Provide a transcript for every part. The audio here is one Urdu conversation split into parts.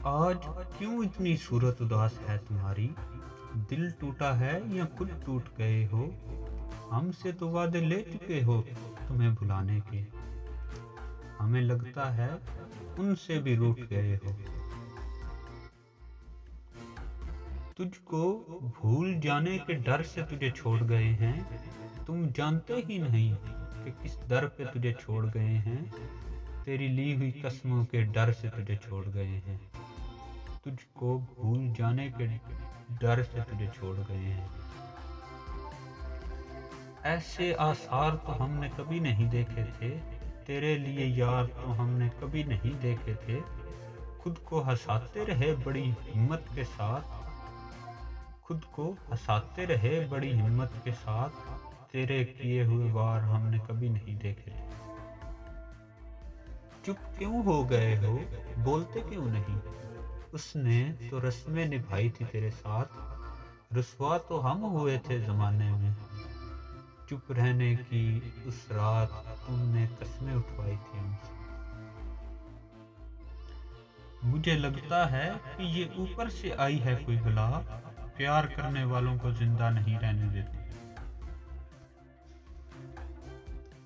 آج کیوں اتنی صورت اداس ہے تمہاری؟ دل ٹوٹا ہے یا خود ٹوٹ گئے ہو؟ ہم سے تو وعدے لے چکے ہو تمہیں بلانے کے، ہمیں لگتا ہے ان سے بھی روٹھ گئے ہو۔ تجھ کو بھول جانے کے ڈر سے تجھے چھوڑ گئے ہیں، تم جانتے ہی نہیں کہ کس در پہ تجھے چھوڑ گئے ہیں، تیری لی ہوئی قسموں کے ڈر سے تجھے چھوڑ گئے ہیں، تجھ کو بھول جانے کے ڈر سے تجھے چھوڑ گئے ہیں۔ ایسے آثار تو ہم نے کبھی نہیں دیکھے تھے، تیرے لیے یار تو ہم نے کبھی نہیں دیکھے تھے، خود کو ہنساتے رہے بڑی ہمت کے ساتھ، خود کو ہنساتے رہے بڑی ہمت کے ساتھ، تیرے کیے ہوئے وار ہم نے کبھی نہیں دیکھے تھے۔ چپ کیوں ہو گئے ہو، بولتے کیوں نہیں؟ اس نے تو رسمیں نبھائی تھی تیرے ساتھ، رسوا تو ہم ہوئے تھے زمانے میں، چپ رہنے کی اس رات تم نے قسمیں اٹھوائی تھی ہم سے۔ مجھے لگتا ہے کہ یہ اوپر سے آئی ہے کوئی بلا، پیار کرنے والوں کو زندہ نہیں رہنے دیتی۔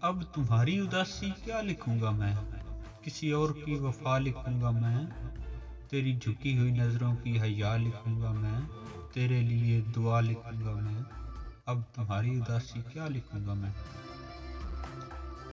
اب تمہاری اداسی کیا لکھوں گا میں، کسی اور کی وفا لکھوں گا میں، تیری جھکی ہوئی نظروں کی حیا لکھوں گا میں، تیرے لیے دعا لکھوں گا میں، اب تمہاری اداسی کیا لکھوں گا میں۔